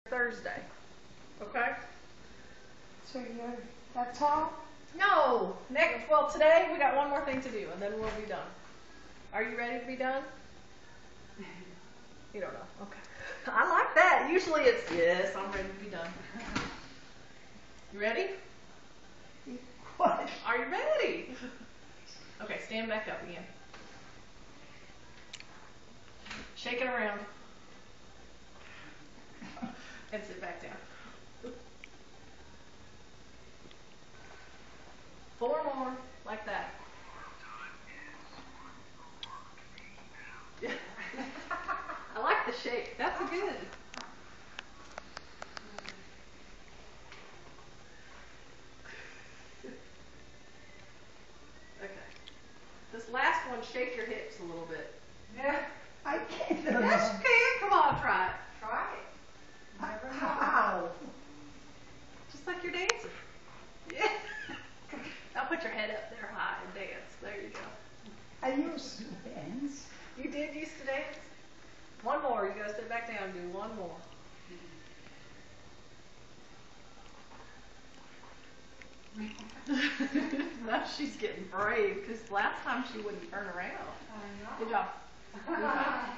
Thursday. Okay? So you're, that's all? No! Well, today we got one more thing to do, and then we'll be done. Are you ready to be done? You don't know. Okay. I like that. Usually it's, yes, I'm ready to be done. You ready? What? Are you ready? Okay, stand back up again. Shake it around. And sit back down. 4 more, like that. I like the shake. That's good. Okay. This last one, shake your hips a little bit. Yeah. I can't. Yes, you can. Come on, try it. Try it. How? Just like you're dancing. Yeah. Now put your head up there high and dance. There you go. I used to dance. You did used to dance? One more. You gotta sit back down and do one more. Now she's getting brave because last time she wouldn't turn around. Good job. Good job.